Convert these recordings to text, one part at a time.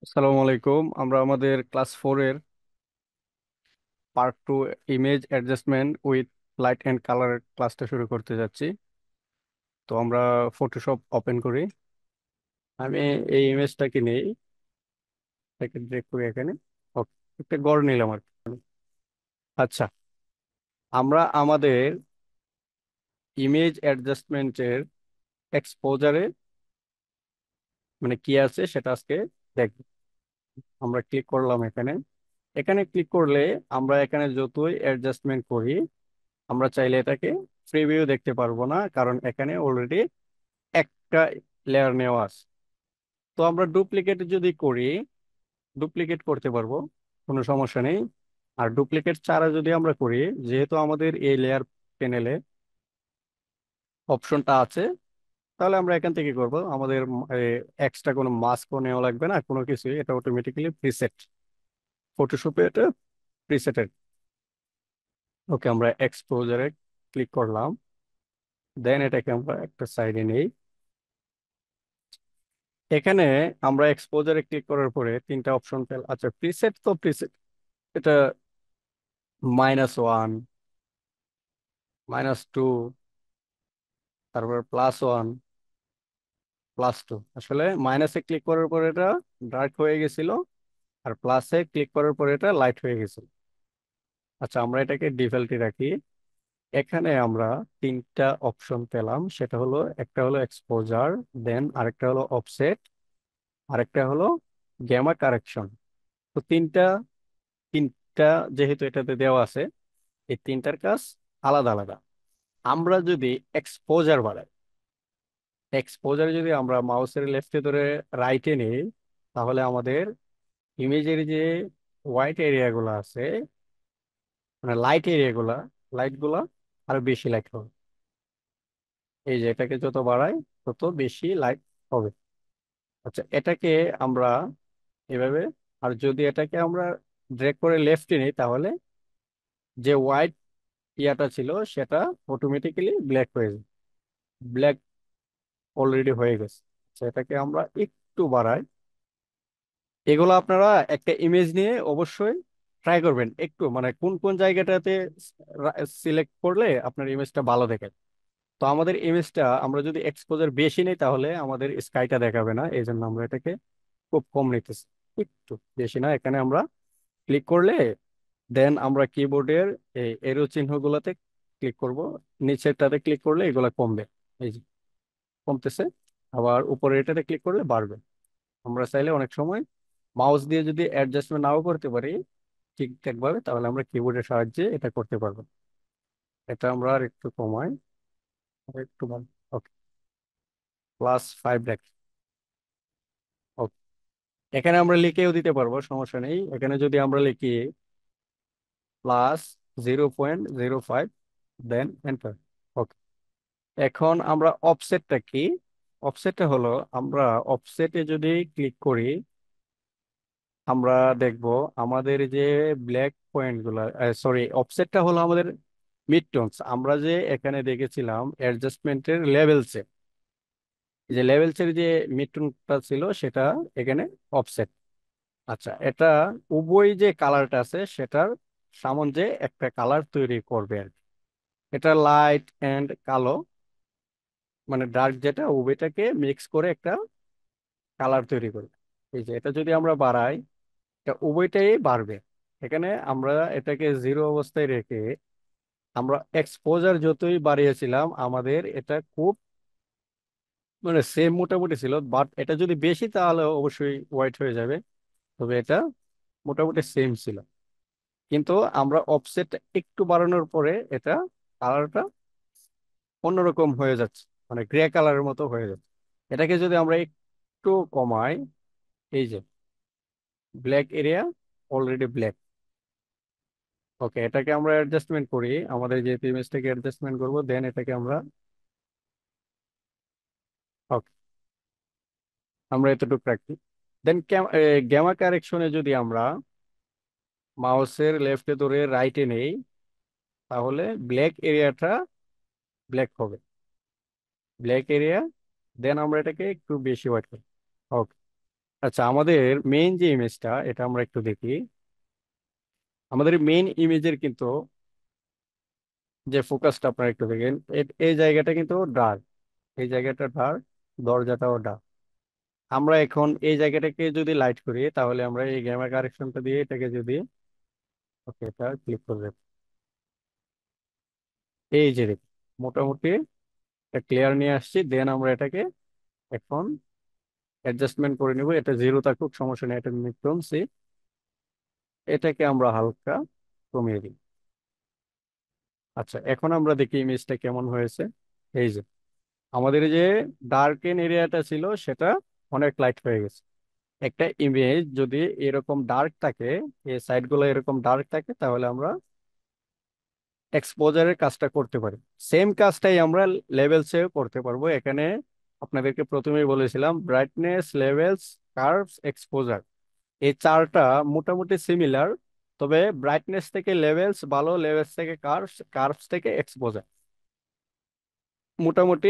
আসসালামু আলাইকুম। আমরা আমাদের ক্লাস 4-এর part 2 image adjustment with light and colour ক্লাসটা শুরু করতে যাচ্ছি। তো আমরা ফটোশপ ওপেন করি। আমি এই ইমেজটাকে নেই, এটাকে ড্রেগ করি এখানে। ওকে, একটা গড় নিলাম আর কি। আচ্ছা, আমরা আমাদের ইমেজ অ্যাডজাস্টমেন্টের এক্সপোজারে মানে কি আছে সেটা আজকে দেখব। আমরা ক্লিক করলাম এখানে। এখানে ক্লিক করলে আমরা এখানে যতই অ্যাডজাস্টমেন্ট করি, আমরা চাইলে এটাকে প্রিভিউ দেখতে পারবো না, কারণ এখানে অলরেডি একটা লেয়ার নেওয়া আছে। তো আমরা ডুপ্লিকেট যদি করি, ডুপ্লিকেট করতে পারবো, কোনো সমস্যা নেই। আর ডুপ্লিকেট ছাড়া যদি আমরা করি, যেহেতু আমাদের এই লেয়ার প্যানেলে অপশনটা আছে, তাহলে আমরা এখান থেকে করব। আমাদের এক্সট্রা কোনো মাস্কও নেওয়া লাগবে না, কোনো কিছুই, এটা অটোমেটিক্যালি প্রিসেট। ফটোশপে এটা প্রিসেটেড। ওকে, আমরা এক্সপোজারে ক্লিক করলাম, দেন এটাকে আমরা একটা সাইডে নেই। এখানে আমরা এক্সপোজারে ক্লিক করার পরে তিনটা অপশন পেল। আচ্ছা, প্রিসেট তো প্রিসেট, এটা -1, -2, তারপর +1, +2। আসলে মাইনাসে ক্লিক করার পর এটা ডার্ক হয়ে গেছিল, আর প্লাসে ক্লিক করার পর এটা লাইট হয়ে গেছিল। আচ্ছা, আমরা এটাকে ডিফল্টে রাখি। এখানে আমরা তিনটা অপশন পেলাম, সেটা হলো একটা হলো এক্সপোজার, দেন আরেকটা হলো অফসেট, আরেকটা হলো গ্যামা কারেকশন। তো তিনটা তিনটা যেহেতু এটাতে দেওয়া আছে, এই তিনটার কাজ আলাদা আলাদা। আমরা যদি এক্সপোজার বাড়াই, এক্সপোজার যদি আমরা মাউসের লেফটে ধরে রাইটে নিই, তাহলে আমাদের ইমেজের যে হোয়াইট এরিয়া গুলো আছে, মানে লাইট এরিয়া গুলা, লাইট গুলা আরো বেশি লাইট হবে। এই যে এটাকে যত বাড়াই তত বেশি লাইট হবে। আচ্ছা, এটাকে আমরা এভাবে, আর যদি এটাকে আমরা ড্রেগ করে লেফটে নিই, তাহলে যে হোয়াইট ইয়াটা ছিল সেটা অটোমেটিক্যালি ব্ল্যাক হয়ে যাবে। ব্ল্যাক অলরেডি হয়ে গেছে। আচ্ছা, এটাকে আমরা একটু বাড়াই। এগুলো আপনারা একটা ইমেজ নিয়ে অবশ্যই ট্রাই করবেন, একটু মানে কোন কোন জায়গাটাতে সিলেক্ট করলে আপনার ইমেজটা ভালো দেখে। তো আমাদের ইমেজটা আমরা যদি এক্সপোজার বেশি নেই, তাহলে আমাদের স্কাইটা দেখাবে না, এই জন্য আমরা এটাকে খুব কম নিতেছি। একটু বেশি না, এখানে আমরা ক্লিক করলে দেন আমরা কিবোর্ডের এই এরো চিহ্নগুলোতে ক্লিক করব, নিচেরটাতে ক্লিক করলে এগুলা কমবে। এই যে কমতেছে। আবার উপরে এটাতে ক্লিক করলে বাড়বে। আমরা চাইলে অনেক সময় মাউস দিয়ে যদি অ্যাডজাস্টমেন্ট নাও করতে পারি ঠিকঠাক ভাবে, তাহলে আমরা কিবোর্ডের সাহায্যে এটা করতে পারবো। এটা আমরা আর একটু কমাই, আর একটু ভালো। ওকে, +5 রাখি। ওকে, এখানে আমরা লিখেও দিতে পারবো, সমস্যা নেই। এখানে যদি আমরা লিখি +0.05, দেন এন্টার। ওকে, এখন আমরা অফসেটটা কি, অফসেটটা হলো, আমরা অফসেটে যদি ক্লিক করি, আমরা দেখব আমাদের যে ব্ল্যাক পয়েন্ট গুলা, সরি, অফসেটটা হলো আমাদের মিড টোনস। আমরা যে এখানে দেখেছিলাম অ্যাডজাস্টমেন্টের লেভেলসে, যে লেভেলসের যে মিড টোনটা ছিল সেটা এখানে অফসেট। আচ্ছা, এটা উভয় যে কালারটা আছে সেটার সামঞ্জে একটা কালার তৈরি করবে আর কি। এটা লাইট এন্ড কালো, মানে ডার্ক যেটা, উভয়টাকে মিক্স করে একটা কালার তৈরি করবে। এই যে এটা যদি আমরা বাড়াই, এটা উভয়টাই বাড়বে। এখানে আমরা এটাকে 0 অবস্থায় রেখে আমরা এক্সপোজার যতই বাড়িয়েছিলাম, আমাদের এটা খুব মানে সেম মোটামুটি ছিল। বাট এটা যদি বেশি, তাহলে অবশ্যই হোয়াইট হয়ে যাবে। তবে এটা মোটামুটি সেম ছিল। কিন্তু আমরা অফসেট একটু বাড়ানোর পরে এটা কালারটা অন্যরকম হয়ে যাচ্ছে, মানে গ্রে কালারের মতো হয়ে যাচ্ছে। এটাকে যদি আমরা একটু কমাই, এই যে ব্ল্যাক এরিয়া অলরেডি ব্ল্যাক। ওকে, এটাকে আমরা অ্যাডজাস্টমেন্ট করি, আমাদের যে ইমেজটাকে অ্যাডজাস্টমেন্ট করবো, দেন এটাকে আমরা, ওকে, আমরা এতটুকু রাখি। দেন গ্যামা কারেকশনে যদি আমরা মাউসের লেফটে ধরে রাইটে নেই, তাহলে ব্ল্যাক এরিয়াটা ব্ল্যাক হবে, ব্ল্যাক এরিয়া। দেন আমরা এটাকে একটু বেশি হোয়াইট করি। ওকে, আচ্ছা, আমাদের মেইন যে ইমেজটা এটা আমরা একটু দেখি। আমাদের মেইন ইমেজের কিন্তু যে ফোকাসটা আপনারা একটু দেখেন, এই জায়গাটা কিন্তু ডার্ক, এই জায়গাটা ডার্ক, দরজাটাও ডার্ক। আমরা এখন এই জায়গাটাকে যদি লাইট করি তাহলে আমরা এই গ্যামা কারেকশনটা দিয়ে এটাকে যদি, ওকে, এটা ক্লিক করবে, এই যে দেখুন, মোটামুটি একটা ক্লিয়ার নিয়ে আসছি। দেন আমরা এটাকে এখন অ্যাডজাস্টমেন্ট করে নিব, এটা জিরো থাকুক সমস্যা নেই, এটা কমছি, এটাকে আমরা হালকা কমিয়ে দিই। আচ্ছা, এখন আমরা দেখি ইমেজটা কেমন হয়েছে। এই যে আমাদের এই যে ডার্কেন এরিয়াটা ছিল সেটা অনেক লাইট হয়ে গেছে। একটা ইমেজ যদি এরকম ডার্ক থাকে, এই সাইড গুলো এরকম ডার্ক থাকে, তাহলে আমরা এক্সপোজারের কাজটা করতে পারি। সেম কাজটাই আমরা লেভেলসেও করতে পারবো। এখানে আপনাদেরকে প্রথমেই বলেছিলাম ব্রাইটনেস, লেভেলস, কার্ভস, এক্সপোজার, এই চারটা মোটামুটি সিমিলার। তবে ব্রাইটনেস থেকে লেভেলস ভালো, লেভেলস থেকে কার্ভস, কার্ভস থেকে এক্সপোজার মোটামুটি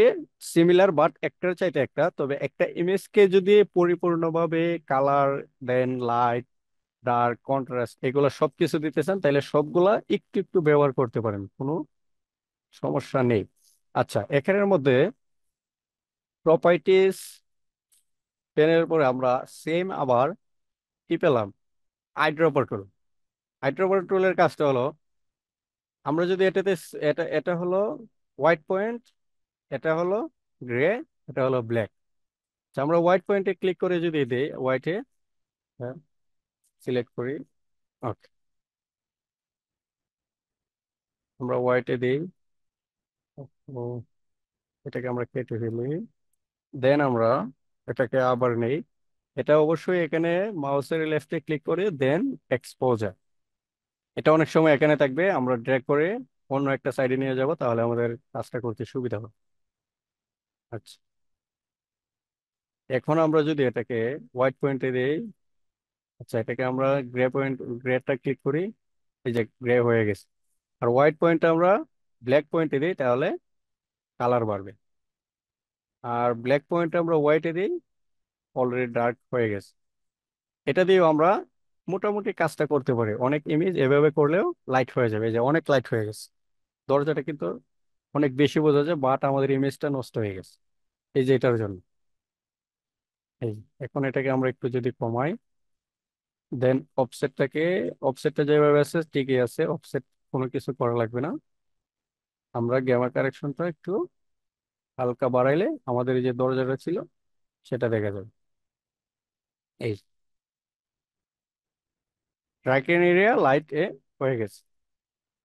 সিমিলার, বাট একটার চাইতে একটা। তবে একটা ইমেজকে যদি পরিপূর্ণভাবে কালার, দেন লাইট, ডার্ক, কন্ট্রাস্ট, এগুলো সবকিছু দিতে চান তাহলে সবগুলা একটু একটু ব্যবহার করতে পারেন, কোনো সমস্যা নেই। আচ্ছা, এখানের মধ্যে প্রপার্টিস পেনের পরে আমরা সেম আবার কি পেলাম, আইড্রপার টুল। আইড্রপার টুলের কাজটা হলো, আমরা যদি এটাতে এটা এটা হলো হোয়াইট পয়েন্ট, এটা হলো গ্রে, এটা হলো ব্ল্যাক। আমরা হোয়াইট পয়েন্টে ক্লিক করে যদি দিই, হোয়াইটে সিলেক্ট করি, ওকে, আমরা হোয়াইটে দিই, ও, এটাকে আমরা কেটে ফেলি। দেন আমরা এটাকে আবার নেই, এটা অবশ্যই এখানে মাউসের লেফটে ক্লিক করে দেন এক্সপোজার, এটা অনেক সময় এখানে থাকবে, আমরা ড্র্যাগ করে অন্য একটা সাইডে নিয়ে যাব, তাহলে আমাদের কাজটা করতে সুবিধা হবে। আচ্ছা, এখন আমরা যদি এটাকে হোয়াইট পয়েন্টে দিই, আচ্ছা এটাকে আমরা গ্রে পয়েন্ট, গ্রেটা ক্লিক করি, এই যে গ্রে হয়ে গেছে। আর হোয়াইট পয়েন্টটা আমরা ব্ল্যাক পয়েন্টে দিই, তাহলে কালার বাড়বে। আর ব্ল্যাক পয়েন্টটা আমরা হোয়াইটে দিই, অলরেডি ডার্ক হয়ে গেছে। এটা দিয়েও আমরা মোটামুটি কাজটা করতে পারি। অনেক ইমেজ এভাবে করলেও লাইট হয়ে যাবে, এই যে অনেক লাইট হয়ে গেছে। দরজাটা কিন্তু অনেক বেশি বোঝা যায়, বাট আমাদের ইমেজটা নষ্ট হয়ে গেছে এই যে এটার জন্য। এই এখন এটাকে আমরা একটু যদি কমাই, দেন অফসেটটাকে, অফসেটটা যেভাবে আছে ঠিকই আছে, অফসেট কোনো কিছু করা লাগবে না। আমরা গ্যামা কারেকশনটা একটু হালকা বাড়াইলে আমাদের এই যে দরজাটা ছিল সেটা দেখা যাবে। এই ট্র্যাকিং এরিয়া লাইট এ হয়ে গেছে।